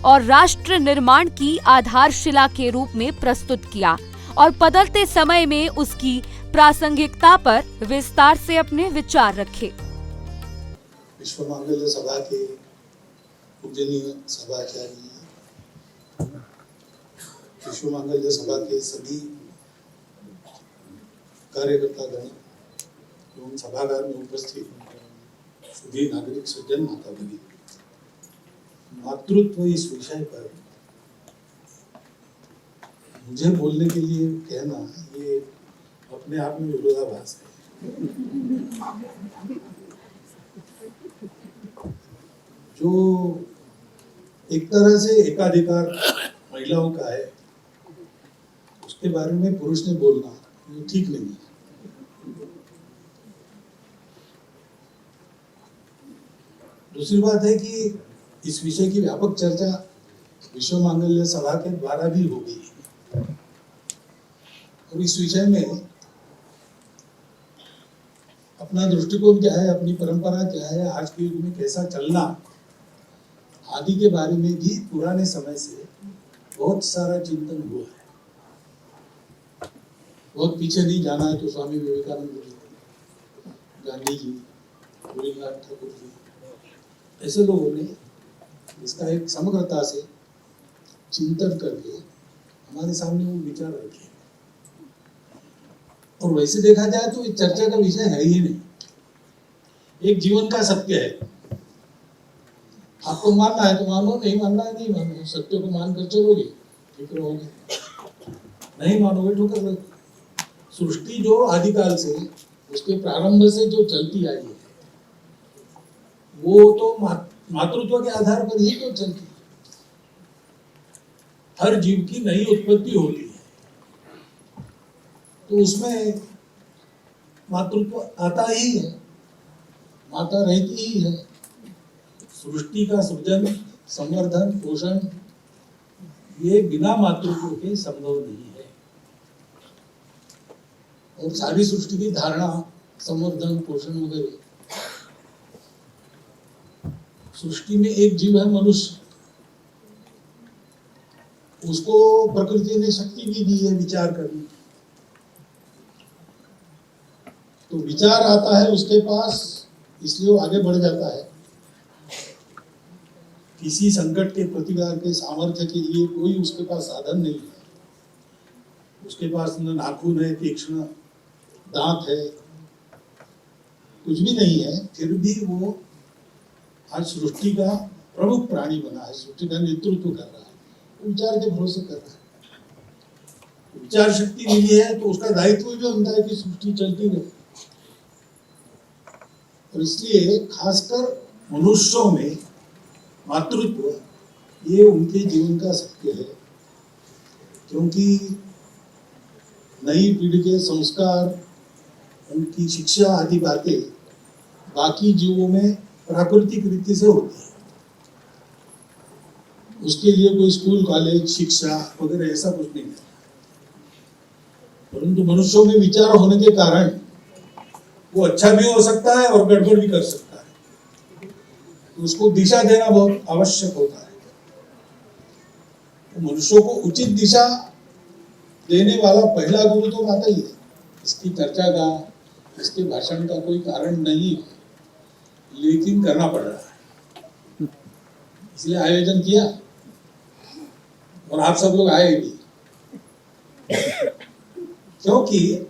और राष्ट्र निर्माण की आधारशिला के रूप में प्रस्तुत किया और बदलते समय में उसकी प्रासंगिकता पर विस्तार से अपने विचार रखे। विश्व मांगल्य सभा के पूजनीय सभाचार्य, विश्व मांगल्य सभा के सभी कार्यकर्तागण एवं सभागार में उपस्थित सभी नागरिक सज्जन माता भगिनी, मातृत्व इस विषय पर मुझे बोलने के लिए कहना ये अपने आप में विरोधाभास है। जो एक तरह से एकाधिकार महिलाओं का है, उसके बारे में पुरुष ने बोलना ये ठीक नहीं है। दूसरी बात है कि इस विषय की व्यापक चर्चा विश्व मांगल्य सभा के द्वारा भी हो गई है और इस विषय में अपना दृष्टिकोण क्या है, अपनी परंपरा क्या है, आज के युग में कैसा चलना आदि के बारे में भी पुराने समय से बहुत सारा चिंतन हुआ है। बहुत पीछे नहीं जाना है तो स्वामी विवेकानंद जी, गांधी जी, रविन्द्रनाथ ठाकुर जी, ऐसे लोगों ने इसका एक समग्रता से चिंतन करके हमारे सामने वो विचार रखे और वैसे देखा जाए तो इस चर्चा का विषय है ही नहीं, एक जीवन का सत्य है। आपको मानना है तो मानो, नहीं मानना है नहीं मानो, सत्य को मानकर चलोगे ठीक रहोगे, नहीं मानोगे ठोकर लगेगी। सृष्टि जो आदिकाल से उसके प्रारंभ से जो चलती आई है वो तो मातृत्व के आधार पर ही तो चलती है। हर जीव की नई उत्पत्ति होती है तो उसमें मातृत्व आता ही है, माता रहती ही है। सृष्टि का सृजन, संवर्धन, पोषण ये बिना मातृत्व के संभव नहीं है और सारी सृष्टि की धारणा, संवर्धन, पोषण वगैरह, सृष्टि में एक जीव है मनुष्य, उसको प्रकृति ने शक्ति भी दी है विचार करने की। तो विचार आता है उसके पास, इसलिए वो आगे बढ़ जाता है। किसी संकट के प्रतिकार के सामर्थ्य के लिए कोई उसके पास साधन नहीं है। उसके पास न नाखून है, तीक्ष्ण दांत है, कुछ भी नहीं है, फिर भी वो आज सृष्टि का प्रमुख प्राणी बना है, सृष्टि का नेतृत्व कर रहा है, विचार के भरोसे कर रहा है। विचार शक्ति मिली है तो उसका दायित्व भी बनता है कि सृष्टि चलती रहे। और इसलिए खासकर मनुष्यों में मातृत्व ये उनके जीवन का सत्य है, क्योंकि नई पीढ़ी के संस्कार, उनकी शिक्षा आदि बातें बाकी जीवों में प्राकृतिक रीति से होती है। उसके लिए कोई स्कूल, कॉलेज, शिक्षा वगैरह ऐसा कुछ नहीं है। परंतु मनुष्यों में विचार होने के कारण वो अच्छा भी हो सकता है और गड़बड़ भी कर सकता है, तो उसको दिशा देना बहुत आवश्यक होता है। तो मनुष्यों को उचित दिशा देने वाला पहला गुरु तो माता ही है। इसकी चर्चा का, इसके भाषण का कोई कारण नहीं है, लेकिन करना पड़ रहा है, इसलिए आयोजन किया और आप सब लोग आए भी, क्योंकि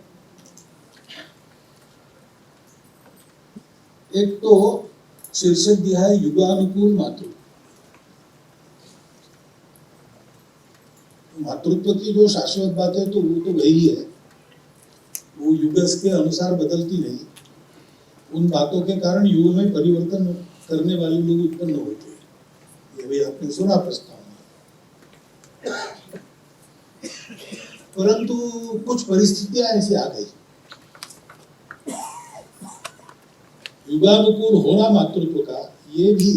एक तो शीर्षक दिया है युगानुकूल मातृत्व। मातृत्व की जो शाश्वत बात है तो वो तो वही है, वो युग के अनुसार बदलती नहीं। उन बातों के कारण युग में परिवर्तन करने वाले लोग उत्पन्न होते हैं, ये भी आपने सुना प्रस्ताव में। परंतु कुछ परिस्थितियां ऐसी आ गई, युगानुकूल होना मातृत्व का ये भी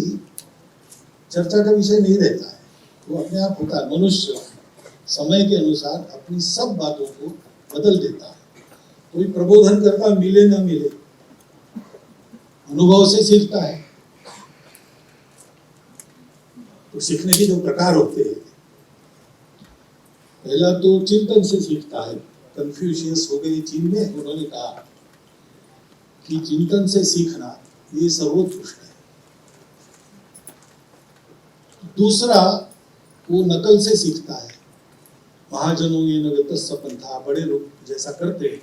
चर्चा का विषय नहीं रहता है, वो अपने आप होता है। मनुष्य समय के अनुसार अपनी सब बातों को बदल देता है। कोई प्रबोधन करता मिले न मिले, अनुभव से सीखता है। तो तो सीखने के जो प्रकार होते हैं, पहला तो चिंतन से सीखता है। कन्फ्यूशियस हो गए चीन में, उन्होंने कहा कि चिंतन से सीखना ये सर्वोत्कृष्ट है। दूसरा, वो नकल से सीखता है। महाजनों ये नगत सपंथा, बड़े लोग जैसा करते हैं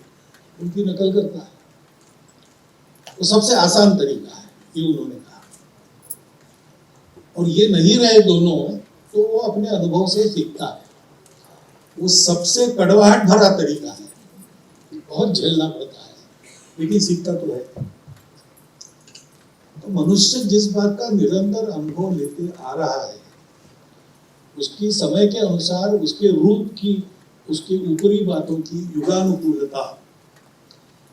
उनकी नकल करता है। वो सबसे आसान तरीका है, ये उन्होंने कहा। और ये नहीं रहे दोनों, तो वो अपने अनुभव से सीखता है। वो सबसे कड़वाहट भरा तरीका है, बहुत झेलना पड़ता है, लेकिन सीखता तो है। तो मनुष्य जिस बात का निरंतर अनुभव लेते आ रहा है, उसकी समय के अनुसार उसके रूप की, उसके ऊपरी बातों की युगानुकूलता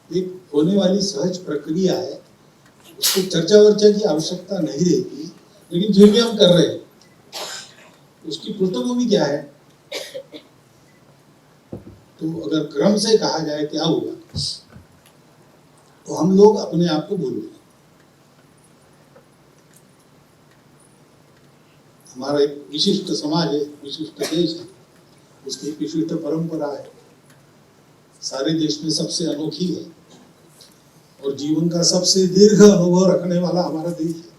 एक होने वाली सहज प्रक्रिया है। उसको चर्चा वर्चा की आवश्यकता नहीं रहती, लेकिन फिर भी हम कर रहे हैं। उसकी पृष्ठभूमि क्या है? तो अगर क्रम से कहा जाए क्या होगा, तो हम लोग अपने आप को भूल गए। हमारा एक विशिष्ट समाज है, विशिष्ट देश है, उसकी एक विशिष्ट परंपरा है, सारे देश में सबसे अनोखी है, और जीवन का सबसे दीर्घ अनुभव रखने वाला हमारा देश है।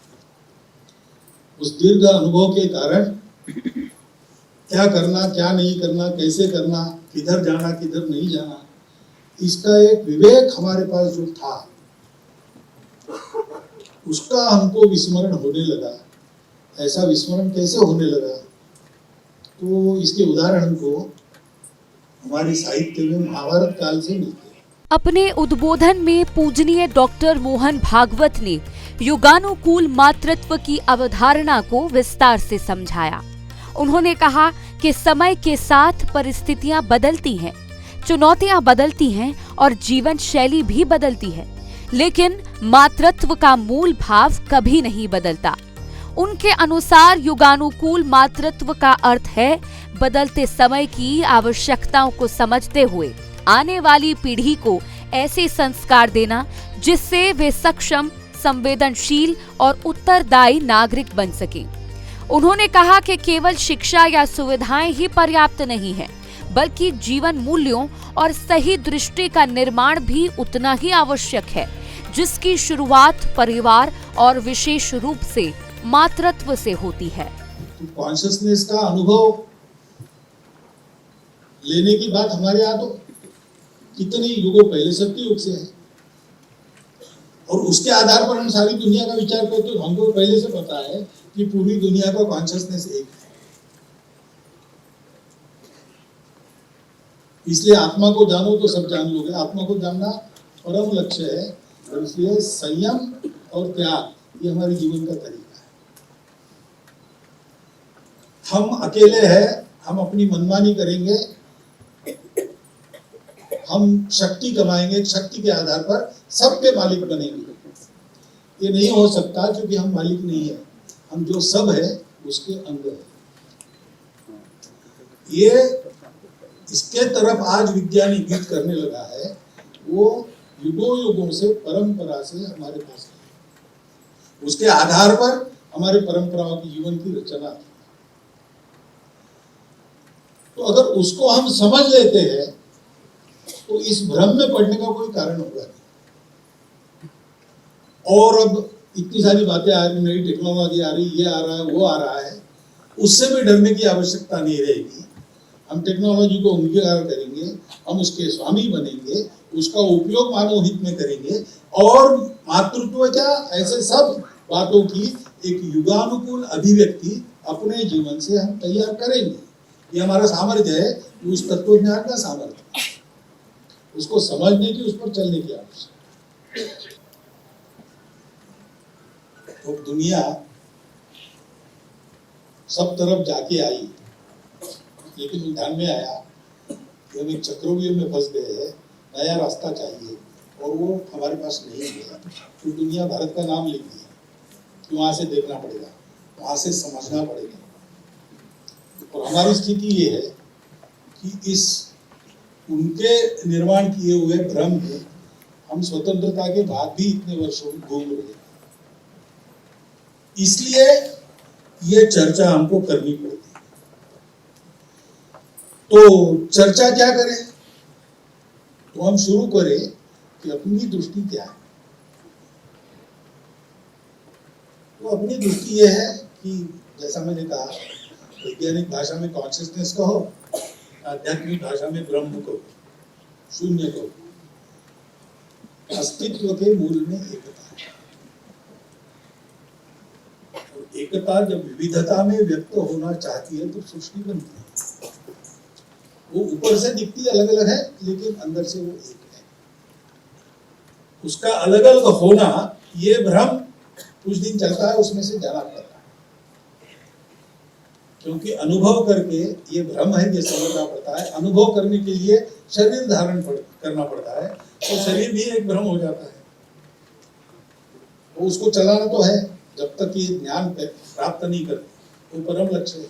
उस दीर्घ अनुभव के कारण क्या करना, क्या नहीं करना, कैसे करना, किधर जाना, किधर नहीं जाना, इसका एक विवेक हमारे पास जो था, उसका हमको विस्मरण होने लगा। ऐसा विस्मरण कैसे होने लगा? तो इसके उदाहरण को हमारे साहित्य में महाभारत काल से मिलते हैं। अपने उद्बोधन में पूजनीय डॉक्टर मोहन भागवत ने युगानुकूल मातृत्व की अवधारणा को विस्तार से समझाया। उन्होंने कहा कि समय के साथ परिस्थितियां बदलती हैं, चुनौतियां बदलती हैं और जीवन शैली भी बदलती है, लेकिन मातृत्व का मूल भाव कभी नहीं बदलता। उनके अनुसार युगानुकूल मातृत्व का अर्थ है बदलते समय की आवश्यकताओं को समझते हुए आने वाली पीढ़ी को ऐसे संस्कार देना जिससे वे सक्षम, संवेदनशील और उत्तरदायी नागरिक बन सकें। उन्होंने कहा कि केवल शिक्षा या सुविधाएं ही पर्याप्त नहीं है, बल्कि जीवन मूल्यों और सही दृष्टि का निर्माण भी उतना ही आवश्यक है, जिसकी शुरुआत परिवार और विशेष रूप से मातृत्व से होती है। तो कॉन्शियसनेस का अनुभव लेने की बात हमारे यहाँ तो कितने युगों पहले सत्युग से है, और उसके आधार पर हम सारी दुनिया का विचार करते हैं। हमको पहले से पता है कि पूरी दुनिया का कॉन्शियसनेस एक है। इसलिए आत्मा को जानो तो सब जान लोगे। आत्मा को जानना परम लक्ष्य है, और इसलिए संयम और त्याग ये हमारे जीवन का तरीका है। हम अकेले हैं, हम अपनी मनमानी करेंगे, हम शक्ति कमाएंगे, शक्ति के आधार पर सबके मालिक बनेंगे। ये नहीं हो सकता, क्योंकि हम मालिक नहीं है। हम जो सब है उसके अंग है। ये इसके तरफ आज विज्ञान इंगित करने लगा है, वो युगों युगों से परंपरा से हमारे पास है। उसके आधार पर हमारे परंपराओं की जीवन की रचना। तो अगर उसको हम समझ लेते हैं तो इस भ्रम में पड़ने का कोई कारण होगा नहीं। और अब इतनी सारी बातें आ रही, नई टेक्नोलॉजी आ रही, ये आ रहा है, वो आ रहा है, उससे भी डरने की आवश्यकता नहीं रहेगी। हम टेक्नोलॉजी को अंगीकार करेंगे, हम उसके स्वामी बनेंगे, उसका उपयोग मानव हित में करेंगे, और मातृत्व क्या, ऐसे सब बातों की एक युगानुकूल अभिव्यक्ति अपने जीवन से हम तैयार करेंगे। ये हमारा सामर्थ्य है, उस तत्वज्ञान का सामर्थ्य, उसको समझने की, उस पर चलने की आवश्यकता। तो दुनिया सब तरफ जाके आई, लेकिन ध्यान में आया कि हम एक चक्रव्यूह में फंस गए हैं, नया रास्ता चाहिए, और वो हमारे पास नहीं है। तो दुनिया भारत का नाम लिख दिया, तो वहां से देखना पड़ेगा, वहां से समझना पड़ेगा। और हमारी स्थिति ये है कि इस उनके निर्माण किए हुए भ्रम में हम स्वतंत्रता के बाद भी इतने वर्षों घूम रहे हैं। इसलिए ये चर्चा हमको करनी पड़ती है। तो चर्चा क्या करें? तो हम शुरू करें कि अपनी दृष्टि क्या है। तो अपनी दृष्टि ये है कि जैसा मैंने कहा, वैज्ञानिक भाषा में कॉन्शियसनेस कहो, आध्यात्मिक भाषा में ब्रह्म को, शून्य को, अस्तित्व के मूल में एकता है। और एकता जब विविधता में व्यक्त होना चाहती है तो सृष्टि बनती है। वो ऊपर से दिखती अलग अलग है, लेकिन अंदर से वो एक है। उसका अलग अलग होना, ये भ्रम कुछ दिन चलता है, उसमें से जाना पड़ता है। क्योंकि अनुभव करके ये भ्रम है, ये समझना पड़ता है। अनुभव करने के लिए शरीर धारण करना पड़ता है, तो शरीर भी एक भ्रम हो जाता है। तो उसको चलाना तो है, जब तक ये ज्ञान प्राप्त नहीं करते, वो परम लक्ष्य है।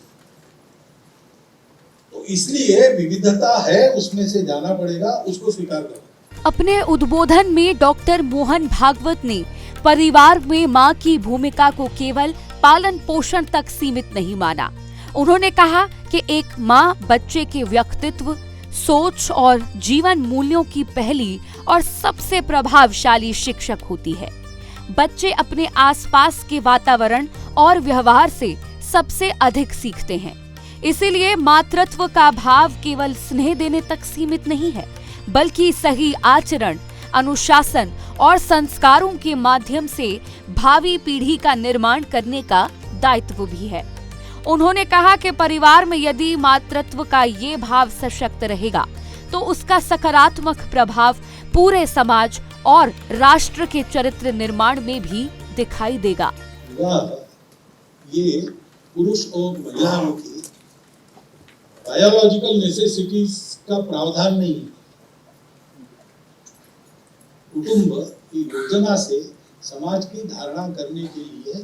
तो इसलिए विविधता है, उसमें से जाना पड़ेगा, उसको स्वीकार करना। अपने उद्बोधन में डॉक्टर मोहन भागवत ने परिवार में मां की भूमिका को केवल पालन पोषण तक सीमित नहीं माना। उन्होंने कहा कि एक मां बच्चे के व्यक्तित्व, सोच और जीवन मूल्यों की पहली और सबसे प्रभावशाली शिक्षक होती है। बच्चे अपने आसपास के वातावरण और व्यवहार से सबसे अधिक सीखते हैं। इसीलिए मातृत्व का भाव केवल स्नेह देने तक सीमित नहीं है, बल्कि सही आचरण, अनुशासन और संस्कारों के माध्यम से भावी पीढ़ी का निर्माण करने का दायित्व भी है। उन्होंने कहा कि परिवार में यदि मातृत्व का ये भाव सशक्त रहेगा तो उसका सकारात्मक प्रभाव पूरे समाज और राष्ट्र के चरित्र निर्माण में भी दिखाई देगा। ये पुरुष और महिलाओं की बायोलॉजिकल नेसेसिटीज का प्रावधान नहीं है। कुटुंब की योजना से समाज की धारणा करने के लिए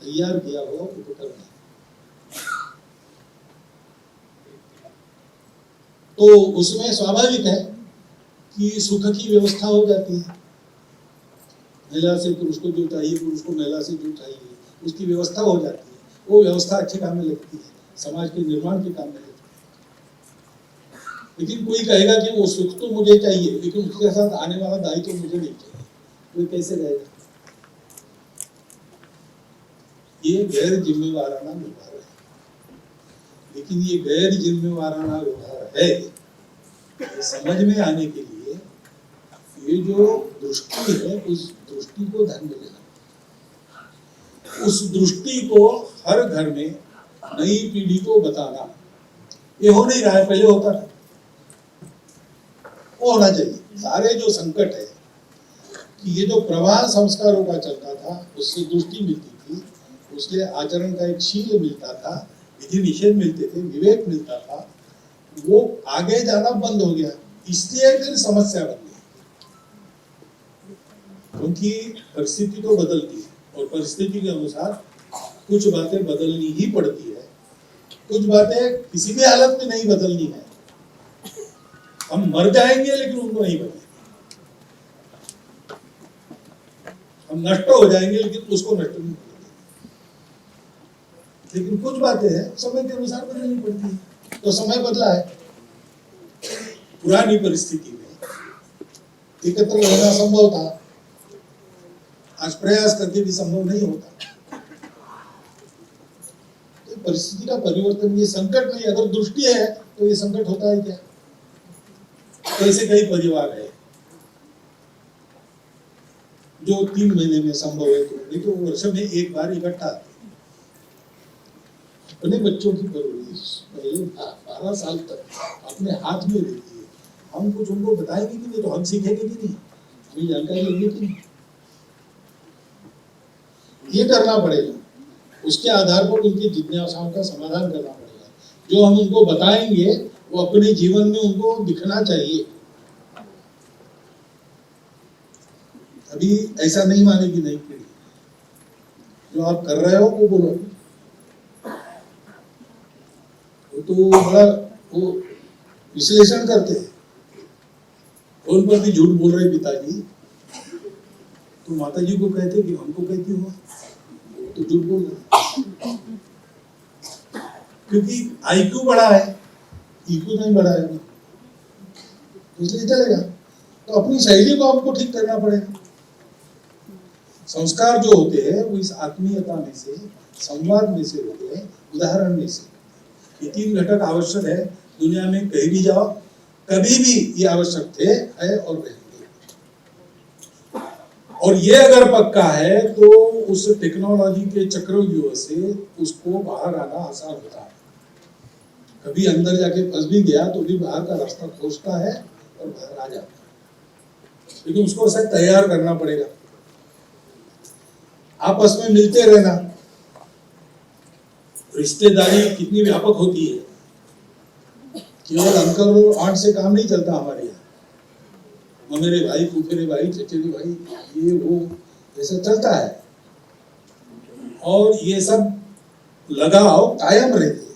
तैयार किया हुआ उपकरण है। तो उसमें स्वाभाविक है कि सुख की व्यवस्था हो जाती है। महिला से पुरुष को जो चाहिए, पुरुष को महिला से जो चाहिए, उसकी व्यवस्था हो जाती है। वो व्यवस्था अच्छे काम में लगती है, समाज के निर्माण के काम में लगती है। लेकिन कोई कहेगा कि वो सुख तो मुझे चाहिए, लेकिन उसके साथ आने वाला दायित्व तो मुझे नहीं चाहिए, कोई कैसे रहेगा? ये गैर जिम्मेवाराना व्यवहार है। लेकिन ये गैर जिम्मेवाराना व्यवहार है, ये समझ में आने के लिए ये जो दृष्टि है, उस दृष्टि को ध्यान में लेना। उस दृष्टि को हर घर में नई पीढ़ी को बताना, ये हो नहीं रहा है, पहले होता था। वो होना चाहिए। सारे जो संकट है कि ये जो प्रवाह संस्कारों का चलता था, उससे दृष्टि मिलती थी, उससे आचरण का एक शील मिलता था, विधि निषेध मिलते थे, विवेक मिलता था, वो आगे जाना बंद हो गया। इसलिए फिर समस्या बन गई, क्योंकि परिस्थिति तो बदलती है और परिस्थिति के अनुसार कुछ बातें बदलनी ही पड़ती है, कुछ बातें किसी भी हालत में नहीं बदलनी है। हम मर जाएंगे लेकिन उनको नहीं बदलेंगे, हम नष्ट हो जाएंगे लेकिन उसको नष्ट नहीं करेंगे। लेकिन कुछ बातें हैं समय के अनुसार बदलनी पड़ती है। तो समय बदला है। पुरानी परिस्थिति में एकत्र रहना संभव था, आज प्रयास करके भी संभव नहीं होता। तो परिस्थिति का परिवर्तन, ये संकट नहीं, अगर दृष्टि है तो ये संकट होता है क्या? ऐसे कई परिवार है जो 3 महीने में संभव है, तो वर्ष में एक बार इकट्ठा आते हैं। अपने बच्चों की परवरिश पहले 12 साल तक अपने हाथ में रहती है। हम कुछ उनको बताएंगे कि नहीं, तो हम सीखेंगे कि नहीं, हमें जानकारी लेंगे कि नहीं, ये करना पड़ेगा। उसके आधार पर उनकी जिज्ञासाओं का समाधान करना पड़ेगा। जो हम उनको बताएंगे वो अपने जीवन में उनको दिखना चाहिए। अभी ऐसा नहीं मानेगी नई पीढ़ी, जो आप कर रहे हो वो बोलो। वो तो बड़ा वो विश्लेषण करते हैं, उन पर भी झूठ बोल रहे पिताजी, तो माताजी को कहते कि हमको कहती हो, तो झूठ बोल रहे। क्योंकि IQ बढ़ा है, EQ नहीं बढ़ा है, इसलिए चलेगा। तो अपनी शैली को हमको ठीक करना पड़ेगा। संस्कार जो होते हैं वो इस आत्मीयता में से, संवाद में से होते हैं, उदाहरण में से। ये 3 घटक आवश्यक है। दुनिया में कहीं भी जाओ, कभी भी ये आवश्यक थे, है और रहेंगे। और ये अगर पक्का है तो उस टेक्नोलॉजी के चक्रव्यूह से उसको बाहर आना आसान होता है। कभी अंदर जाके फंस भी गया तो भी बाहर का रास्ता खोजता है और बाहर आ जाता है। लेकिन उसको ऐसा तैयार करना पड़ेगा। आपस में मिलते रहना। रिश्तेदारी कितनी व्यापक होती है। केवल अंकल और आंट से काम नहीं चलता हमारे यहाँ। मेरे भाई, फूफेरे भाई, चचेरे भाई, ये वो ऐसा चलता है। और ये सब लगाव कायम रहते हैं।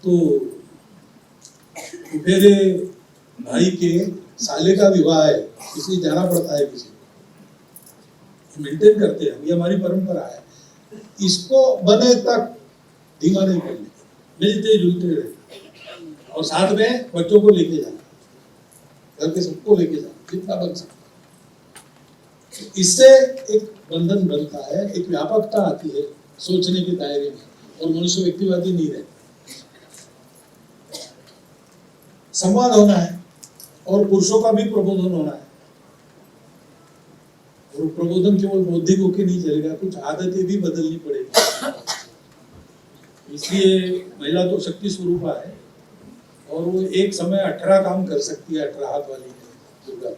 तो फूफेरे भाई के साले का विवाह है, इसलिए जाना पड़ता है किसी को। मेंटेन करते हैं, ये हमारी परंपरा है। इसको बने तक धीमा नहीं करने, मिलते जुलते रहे। और साथ में बच्चों को लेके जाना, घर के सबको लेके जाना जितना बन सकता। इससे एक बंधन बनता है, एक व्यापकता आती है सोचने के दायरे में, और मनुष्य व्यक्तिवादी नहीं रहता। संवाद होना है और पुरुषों का भी प्रबोधन होना है। और प्रबोधन केवल बौद्धिक होकर नहीं चलेगा, कुछ आदतें भी बदलनी पड़ेगी। इसलिए महिला तो शक्ति स्वरूपा है और वो एक समय 18 काम कर सकती है, 18 हाथ वाली दुर्गा।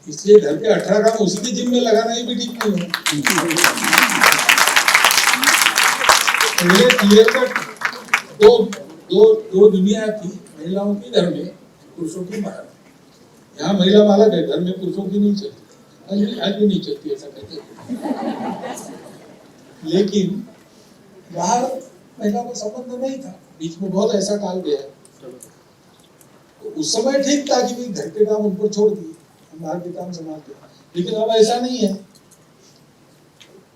इसलिए घर के 18 काम उसी के जिम में लगाना ही भी ठीक नहीं है। पहले क्लियर कट दो दुनिया थी, महिलाओं की घर में, पुरुषों की बाहर। यहाँ महिला मालक है, घर में पुरुषों की नहीं चलती। आज भी नहीं चलती, ऐसा कहते हैं। लेकिन बाहर महिला को संबंध नहीं था, बीच में बहुत ऐसा काल गया। तो उस समय ठीक था कि घर के काम उनको छोड़ दिए, हम बाहर के काम संभालते। लेकिन अब ऐसा नहीं है।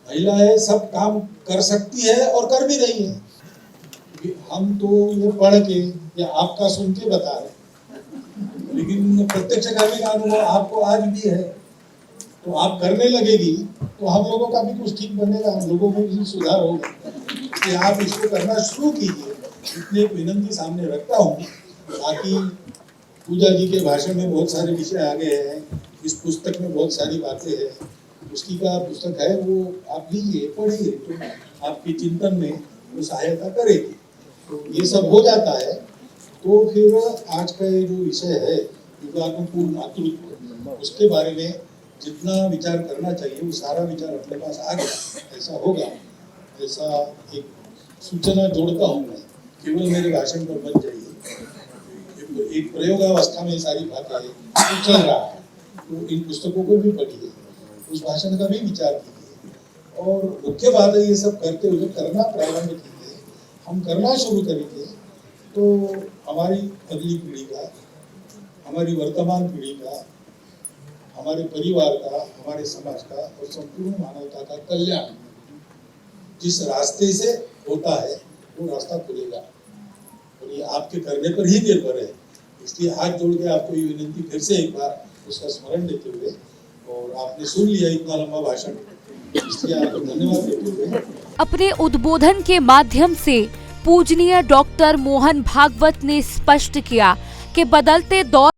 महिलाएं सब काम कर सकती है और कर भी रही है। हम तो ये पढ़ के या आपका सुन के बता रहे, लेकिन प्रत्यक्षगामी का अनुभव आपको आज भी है। तो आप करने लगेगी तो हम लोगों का भी कुछ ठीक बनेगा, हम लोगों में भी सुधार होगा। कि आप इसको करना शुरू कीजिए। इतनी एक विनंती सामने रखता हूँ। बाकी पूजा जी के भाषण में बहुत सारे विषय आ गए हैं, इस पुस्तक में बहुत सारी बातें हैं। उसकी का पुस्तक है, वो आप लीजिए, पढ़िए, तो आपके चिंतन में वो सहायता करेगी। तो ये सब हो जाता है तो फिर आज का ये जो विषय है युगानुकूल मातृत्व, उसके बारे में जितना विचार करना चाहिए वो सारा विचार अपने पास आ गया। ऐसा होगा, ऐसा एक सूचना जोड़ता हूँ मैं। केवल मेरे भाषण पर बन जाइए। एक प्रयोगावस्था में सारी बातें चल रहा है, तो इन पुस्तकों को भी पढ़िए, उस भाषण का भी विचार कीजिए। और मुख्य बात है, ये सब करते हुए करना प्रारंभ कीजिए। हम करना शुरू करेंगे तो हमारी अगली पीढ़ी का, हमारी वर्तमान पीढ़ी का, हमारे परिवार का, हमारे समाज का और संपूर्ण मानवता का कल्याण जिस रास्ते से होता है वो रास्ता खुलेगा। और ये आपके करने पर ही निर्भर है। इसलिए हाथ जोड़ के आपको ये विनंती फिर से एक बार उसका स्मरण देते हुए, और आपने सुन लिया इतना लंबा भाषण, इसलिए आपको धन्यवाद देते हुए। अपने उद्बोधन के माध्यम से पूजनीय डॉक्टर मोहन भागवत ने स्पष्ट किया कि बदलते दौर